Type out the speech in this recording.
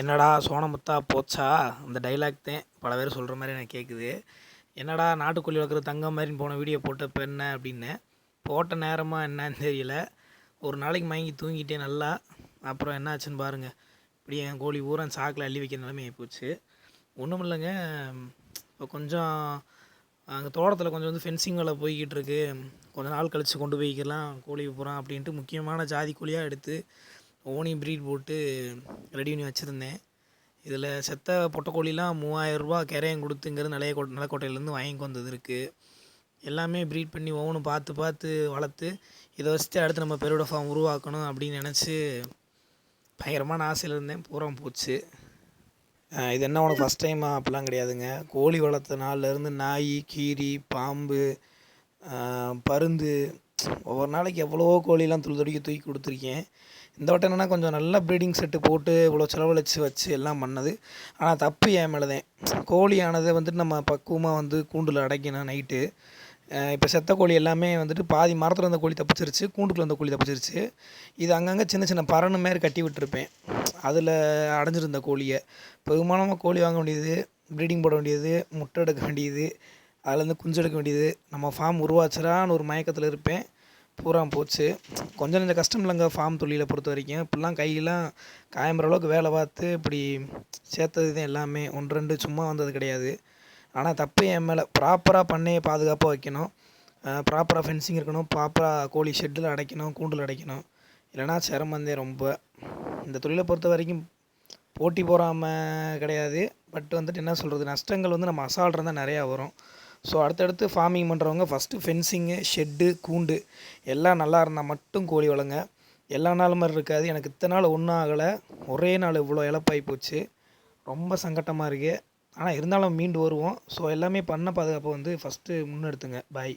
என்னடா சோனமுத்தா போச்சா அந்த டைலாக் தான் பல பேர் சொல்கிற மாதிரி எனக்கு கேட்குது. என்னடா நாட்டுக்கோழி வளர்க்குற தங்கம் மாதிரின்னு போன வீடியோ போட்ட இப்போ என்ன அப்படின்னு போட்ட நேரமாக என்னன்னு தெரியல. ஒரு நாளைக்கு மயங்கி தூங்கிட்டேன் நல்லா. அப்புறம் என்ன ஆச்சுன்னு பாருங்கள். இப்படி என் கோழி பூரா சாக்கில் அள்ளி வைக்கிற நிலைமை ஆகிப்போச்சு. ஒன்றும் இல்லைங்க, இப்போ கொஞ்சம் அங்கே தோட்டத்தில் கொஞ்சம் வந்து ஃபென்சிங் வேலை போய்கிட்டு இருக்கு. கொஞ்சம் நாள் கழித்து கொண்டு போய்க்கலாம் கோழி பூரா அப்படின்ட்டு முக்கியமான ஜாதி கோழியாக எடுத்து ஓனி ப்ரீட் போட்டு ரெடி பண்ணி வச்சுருந்தேன். இதில் செத்த பொட்டைக்கோழிலாம் 3000 கரையம் கொடுத்து இங்கேருந்து நிலக்கோட்டையிலேருந்து வாங்கிட்டு வந்தது இருக்குது. எல்லாமே ப்ரீட் பண்ணி ஒவ்வொன்றும் பார்த்து பார்த்து வளர்த்து இதை வச்சுட்டு அடுத்து நம்ம பெருவிட ஃபார்ம் உருவாக்கணும் அப்படின்னு நினச்சி பயங்கரமான ஆசையில் இருந்தேன். பூரா போச்சு. இது என்ன உனக்கு ஃபஸ்ட் டைமா? அப்படிலாம் கிடையாதுங்க. கோழி வளர்த்த நாள்லேருந்து நாய், கீரி, பாம்பு, பருந்து, ஒவ்வொரு நாளைக்கு எவ்வளவோ கோழிலாம் தூக்கி கொடுத்துருக்கேன். இந்த வட்டம் என்னென்னா கொஞ்சம் நல்ல ப்ரீடிங் செட்டு போட்டு இவ்வளோ செலவழித்து வச்சு எல்லாம் பண்ணது. ஆனால் தப்பு என் மேலே தான். கோழியானதை வந்துட்டு நம்ம பக்குவமாக வந்து கூண்டில் அடைக்கணும் நைட்டு. இப்போ செத்த கோழி எல்லாமே வந்துட்டு பாதி மரத்தில் இருந்த கோழி தப்பிச்சிருச்சு, கூண்டுக்குள்ள இருந்த கோழி தப்பிச்சிருச்சு. இது அங்கங்கே சின்ன சின்ன பறனு மாரி கட்டி விட்டுருப்பேன். அதில் அடைஞ்சிருந்த கோழியை பெரும்பாலான கோழி வாங்க வேண்டியது, ப்ரீடிங் போட வேண்டியது, முட்டை எடுக்க வேண்டியது, அதுலேருந்து குஞ்சு எடுக்க வேண்டியது, நம்ம ஃபார்ம் உருவாச்சுறான்னு ஒரு மயக்கத்தில் இருப்பேன். பூரா போச்சு. கொஞ்சம் நெஞ்ச கஷ்டம் இல்லைங்க ஃபார்ம் தொழிலை பொறுத்த வரைக்கும். இப்படிலாம் கையெல்லாம் காயம்புற அளவுக்கு வேலை பார்த்து இப்படி சேர்த்தது தான் எல்லாமே. 1 2 சும்மா வந்தது கிடையாது. ஆனால் தப்பு என் மேலே. ப்ராப்பராக பண்ணையை பாதுகாப்பாக வைக்கணும், ப்ராப்பராக ஃபென்சிங் இருக்கணும், ப்ராப்பராக கோழி ஷெட்டில் அடைக்கணும், கூண்டில் அடைக்கணும். இல்லைனா சிரமந்தே ரொம்ப. இந்த தொழிலை பொறுத்த வரைக்கும் போட்டி போடாமல் கிடையாது. பட் வந்துட்டு என்ன சொல்கிறது, நஷ்டங்கள் வந்து நம்ம அசால்ட் இருந்தால் நிறையா வரும். ஸோ அடுத்தடுத்து ஃபார்மிங் பண்ணுறவங்க ஃபஸ்ட்டு ஃபென்சிங்கு, ஷெட்டு, கூண்டு எல்லாம் நல்லா இருந்தால் மட்டும் கோழி வளங்க. எல்லா நாள் மாதிரி இருக்காது. எனக்கு இத்தனை நாள் ஒன்றும் ஆகலை, ஒரே நாள் இவ்வளோ இழப்பாகி போச்சு. ரொம்ப சங்கட்டமாக இருக்குது. ஆனால் இருந்தாலும் மீண்டு வருவோம். ஸோ எல்லாமே பண்ண பாதுகாப்பை வந்து ஃபஸ்ட்டு முன்னெடுத்துங்க. பாய்.